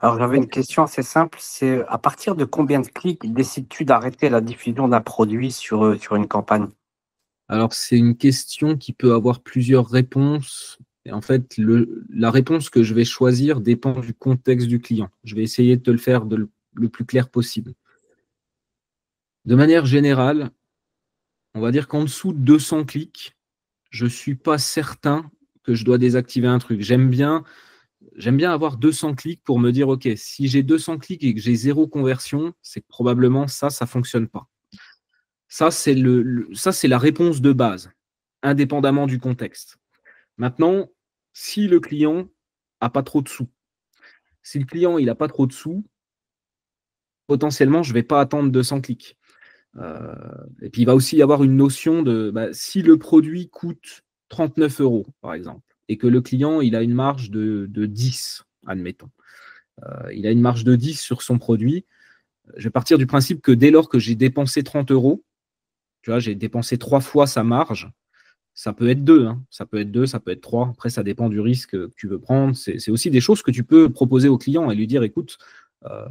Alors, j'avais une question assez simple, c'est à partir de combien de clics décides-tu d'arrêter la diffusion d'un produit sur une campagne? Alors, c'est une question qui peut avoir plusieurs réponses. Et en fait, la réponse que je vais choisir dépend du contexte du client. Je vais essayer de te le faire le plus clair possible. De manière générale, on va dire qu'en dessous de 200 clics, je ne suis pas certain que je dois désactiver un truc. J'aime bien avoir 200 clics pour me dire, OK, si j'ai 200 clics et que j'ai zéro conversion, c'est que probablement ça ne fonctionne pas. Ça, c'est la réponse de base, indépendamment du contexte. Maintenant, si le client n'a pas trop de sous, si le client il n'a pas trop de sous, potentiellement, je ne vais pas attendre 200 clics. Et puis, il va aussi y avoir une notion de si le produit coûte 39 euros, par exemple, et que le client il a une marge de 10, admettons. Il a une marge de 10 sur son produit. Je vais partir du principe que dès lors que j'ai dépensé 30 euros, tu vois, j'ai dépensé 3 fois sa marge. Ça peut être 2, hein. Ça peut être 2, ça peut être 3. Après, ça dépend du risque que tu veux prendre. C'est aussi des choses que tu peux proposer au client et lui dire, écoute, euh,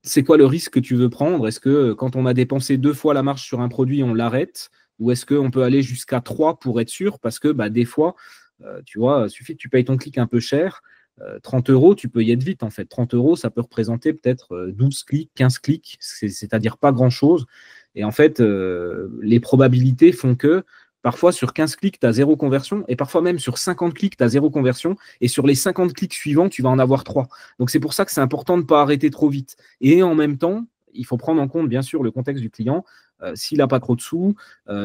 c'est quoi le risque que tu veux prendre? Est-ce que quand on a dépensé 2 fois la marge sur un produit, on l'arrête? Ou est-ce qu'on peut aller jusqu'à 3 pour être sûr? Parce que des fois, tu vois, il suffit que tu payes ton clic un peu cher. 30 euros, tu peux y être vite en fait. 30 euros, ça peut représenter peut-être 12 clics, 15 clics, c'est-à-dire pas grand-chose. Et en fait, les probabilités font que parfois sur 15 clics, tu as zéro conversion, et parfois même sur 50 clics, tu as zéro conversion, et sur les 50 clics suivants, tu vas en avoir 3. Donc c'est pour ça que c'est important de ne pas arrêter trop vite. Et en même temps, il faut prendre en compte, bien sûr, le contexte du client. S'il n'a pas trop de sous,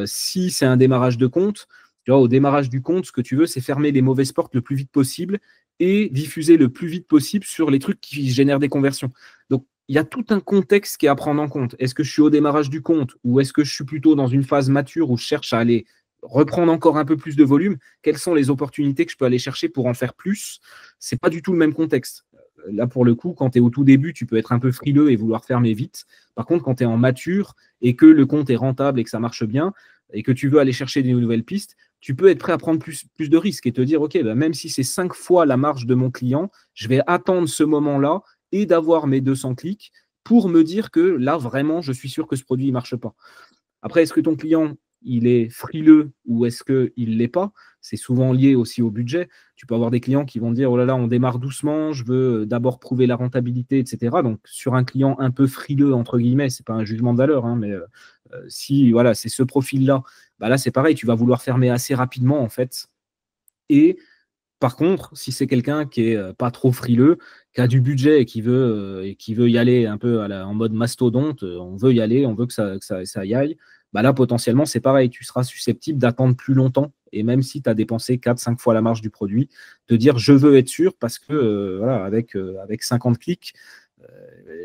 si c'est un démarrage de compte, tu vois, au démarrage du compte, ce que tu veux, c'est fermer les mauvaises portes le plus vite possible et diffuser le plus vite possible sur les trucs qui génèrent des conversions. Donc, il y a tout un contexte qui est à prendre en compte. Est-ce que je suis au démarrage du compte ou est-ce que je suis plutôt dans une phase mature où je cherche à aller reprendre encore un peu plus de volume? Quelles sont les opportunités que je peux aller chercher pour en faire plus? C'est pas du tout le même contexte. Là, pour le coup, quand tu es au tout début, tu peux être un peu frileux et vouloir fermer vite. Par contre, quand tu es en mature et que le compte est rentable et que ça marche bien et que tu veux aller chercher des nouvelles pistes, tu peux être prêt à prendre plus de risques et te dire, OK, même si c'est 5 fois la marge de mon client, je vais attendre ce moment-là et d'avoir mes 200 clics pour me dire que là, vraiment, je suis sûr que ce produit ne marche pas. Après, est-ce que ton client, il est frileux ou est-ce qu'il ne l'est pas? C'est souvent lié aussi au budget. Tu peux avoir des clients qui vont dire, oh là là, on démarre doucement, je veux d'abord prouver la rentabilité, etc. Donc, sur un client un peu frileux, entre guillemets, ce n'est pas un jugement de valeur, hein, mais si voilà, c'est ce profil-là, là, c'est pareil, tu vas vouloir fermer assez rapidement, en fait. Et par contre, si c'est quelqu'un qui est pas trop frileux, qui a du budget et qui veut y aller un peu en mode mastodonte, on veut y aller, on veut que ça y aille, là, potentiellement, c'est pareil. Tu seras susceptible d'attendre plus longtemps. Et même si tu as dépensé 4-5 fois la marge du produit, de dire je veux être sûr parce que voilà, avec 50 clics,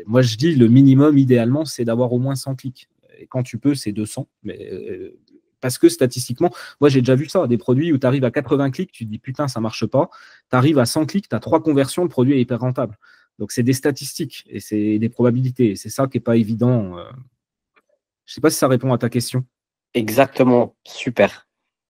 moi je dis le minimum idéalement, c'est d'avoir au moins 100 clics. Et quand tu peux, c'est 200. Mais parce que statistiquement, moi j'ai déjà vu ça, des produits où tu arrives à 80 clics, tu te dis putain, ça marche pas. Tu arrives à 100 clics, tu as 3 conversions, le produit est hyper rentable. Donc c'est des statistiques et c'est des probabilités. Et c'est ça qui n'est pas évident. Je ne sais pas si ça répond à ta question. Exactement, super.